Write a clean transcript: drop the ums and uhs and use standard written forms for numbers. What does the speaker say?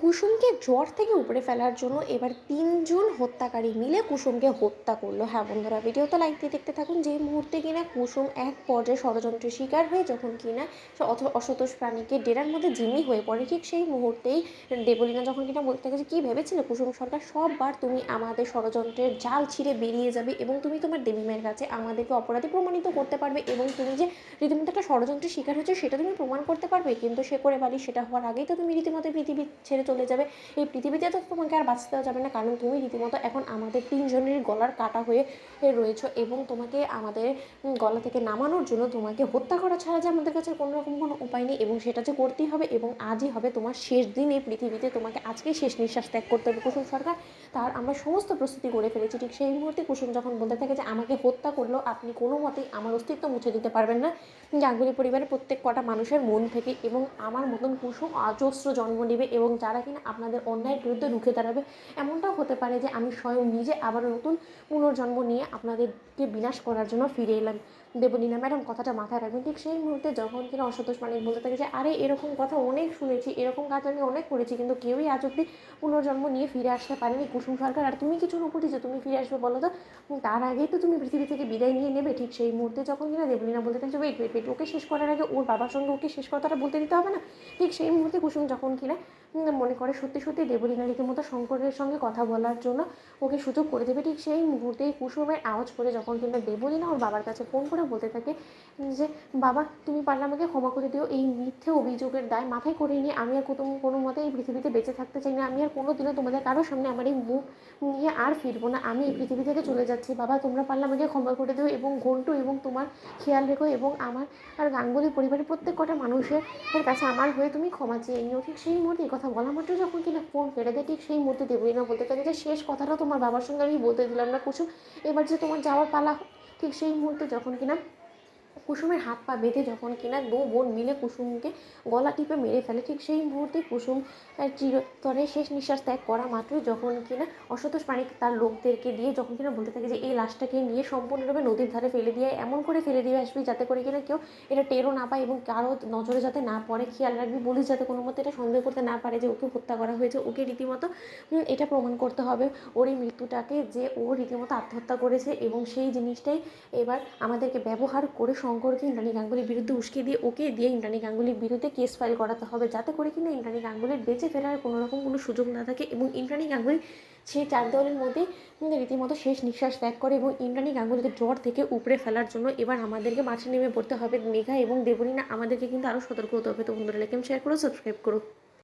কুসুমকে জ্বর থেকে উপড়ে ফেলার জন্য এবার ৩ জন হত্যাকারী মিলে কুসুমকে হত্যা করলো। হ্যাঁ বন্ধুরা, ভিডিওটা লাইক দিয়ে দেখতে থাকুন। যে মুহূর্তে কিনা কুসুম এক পর্যায়ে ষড়যন্ত্রের শিকার হয়ে যখন কিনা সে অসতোষ প্রাণীকে ডেরার মধ্যে জিম্মি হয়ে পড়ে, ঠিক সেই মুহূর্তেই দেবলীনা যখন কিনা বলতে থাকে যে কী ভেবেছিলে কুসুম সরকার, সববার তুমি আমাদের ষড়যন্ত্রের জাল ছিঁড়ে বেরিয়ে যাবে এবং তুমি তোমার দেবী মায়ের কাছে আমাদেরকে অপরাধী প্রমাণিত করতে পারবে এবং তুমি যে রীতিমতো একটা ষড়যন্ত্রের শিকার হয়েছে সেটা তুমি প্রমাণ করতে পারবে। কিন্তু সে করে বালি সেটা হওয়ার আগেই তো তুমি রীতিমতো পৃথিবী ছেড়ে চলে যাবে। এই পৃথিবীতে তো তোমাকে আর বাঁচতে দেওয়া যাবে না, কারণ তুমি রীতিমতো এখন আমাদের ৩ জনের গলার কাটা হয়ে রয়েছো এবং তোমাকে আমাদের গলা থেকে নামানোর জন্য তোমাকে হত্যা করা ছাড়া যে আমাদের কাছে কোনো রকম কোনো উপায় নেই এবং সেটা যে করতেই হবে এবং আজই হবে তোমার শেষ দিন এই পৃথিবীতে। তোমাকে আজকেই শেষ নিঃশ্বাস ত্যাগ করতে হবে কুসুম সরকার। তার আমরা সমস্ত প্রস্তুতি করে ফেলেছি। ঠিক সেই মুহূর্তে কুসুম যখন বলতে থাকে যে আমাকে হত্যা করলেও আপনি কোনো মতেই আমার অস্তিত্ব মুছে দিতে পারবেন না গাঙ্গুলি পরিবারের প্রত্যেক কটা মানুষের মন থেকে, এবং আমার মতন কুসুম অজস্র জন্ম নেবে এবং যারা কিনা আপনাদের অন্যায়ের বিরুদ্ধে রুখে দাঁড়াবে। এমনটাও হতে পারে যে আমি স্বয়ং নিজে আবার নতুন পুনর্জন্ম নিয়ে আপনাদেরকে বিনাশ করার জন্য ফিরে এলাম। দেবলীনা ম্যাডাম কথাটা মাথায় রাখবেন। ঠিক সেই মুহূর্তে যখন কিনা অসন্তোষ মানিক বলতে থাকে যে আরে এরকম কথা অনেক শুনেছি, এরকম কাজ আমি অনেক করেছি, কিন্তু কেউই আজ অব্দি পুনর্জন্ম নিয়ে ফিরে আসতে পারেনি কুসুম সরকার, আর তুমি কিছু উপরি যে তুমি ফিরে আসবে বলো তো, তার আগেই তো তুমি পৃথিবী থেকে বিদায় নিয়ে নেবে। ঠিক সেই মুহূর্তে যখন কিনা দেবলীনা বলতে থাকে ওয়েট ওয়েট ওয়েট, ওকে শেষ করার আগে ওর বাবার সঙ্গে ওকে শেষ কথাটা বলতে দিতে হবে না। ঠিক সেই মুহূর্তে কুসুম যখন কিনা মনে করে সত্যি সত্যি দেবলীনা রীতিমতো শঙ্করের সঙ্গে কথা বলার জন্য ওকে সুযোগ করে দেবে, ঠিক সেই মুহূর্তেই কুসুমের আওয়াজ করে যখন কিনা দেবলীনা ওর বাবার কাছে ফোন করে বলতে থাকে যে বাবা তুমি পারলে আমাকে ক্ষমা করে দিও, এই মিথ্যে অভিযোগের দায় মাথায় করে নিয়ে আমি আর কোনো মতে এই পৃথিবীতে বেঁচে থাকতে চাই না, আমি আর কোনো দিনও তোমাদের কারোর সামনে আমার এই মুখ নিয়ে আর ফিরবো না, আমি এই পৃথিবী থেকে চলে যাচ্ছি। বাবা তোমরা পারলে আমাকে ক্ষমা করে দিও এবং ঘন্টু এবং তোমার খেয়াল রেখো এবং আমার আর গাঙ্গুলি পরিবারের প্রত্যেক কটা মানুষের কাছে আমার হয়ে তুমি ক্ষমা চেয়ে নিও। ঠিক সেই মুহূর্তে এই কথা বলা মাত্র যখন কিনা ফোন কেটে দেয়, ঠিক সেই মুহূর্তে দেবলীনা বলতে থাকে যে শেষ কথাটা তোমার বাবার সঙ্গে আমি বলতে দিলাম না কুসুম, এবার যে তোমার যাওয়ার পালা। ঠিক সেই মুহূর্তে যখন কিনা কুসুমের হাত পা বেঁধে যখন কিনা দু বোন মিলে কুসুমকে গলা টিপে মেরে ফেলে, ঠিক সেই মুহূর্তে কুসুম চিরতরে শেষ নিঃশ্বাস ত্যাগ করা মাত্রই যখন কিনা অসন্তোষ মানিক তার লোকদেরকে দিয়ে যখন কিনা বলতে থাকে যে এই লাশটাকে নিয়ে সম্পূর্ণরূপে নদীর ধারে ফেলে দিয়ে এমন করে ফেলে দিয়ে আসবি যাতে করে কিনা কেউ এটা টেরও না পায় এবং কারো নজরে যাতে না পড়ে, খেয়াল রাখবি বলিস যাতে কোনো মতো এটা সন্দেহ করতে না পারে যে ওকে হত্যা করা হয়েছে, ওকে রীতিমতো এটা প্রমাণ করতে হবে ওর এই মৃত্যুটাকে যে ও রীতিমতো আত্মহত্যা করেছে এবং সেই জিনিসটাই এবার আমাদেরকে ব্যবহার করে শঙ্করকে ইন্দ্রাণী গাঙ্গুলির বিরুদ্ধে উস্কে দিয়ে ওকে দিয়ে ইন্দ্রাণী গাঙ্গুলির বিরুদ্ধে কেস ফাইল করাতে হবে যাতে করে কিনা ইন্দ্রাণী গাঙ্গুলির বেঁচে ফেরার কোনো রকম কোনো সুযোগ না থাকে এবং ইন্দ্রাণী গাঙ্গুলি সেই 4 দেওয়ালের মধ্যেই রীতিমতো শেষ নিঃশ্বাস ত্যাগ করে এবং ইন্দ্রাণী গাঙ্গুলিকে জ্বর থেকে উপড়ে ফেলার জন্য এবার আমাদেরকে মাঠে নেমে পড়তে হবে। মেঘা এবং দেবলীনা আমাদেরকে কিন্তু আরও সতর্ক হতে হবে। তো বন্ধুরা লাইক শেয়ার করো, সাবস্ক্রাইব করো।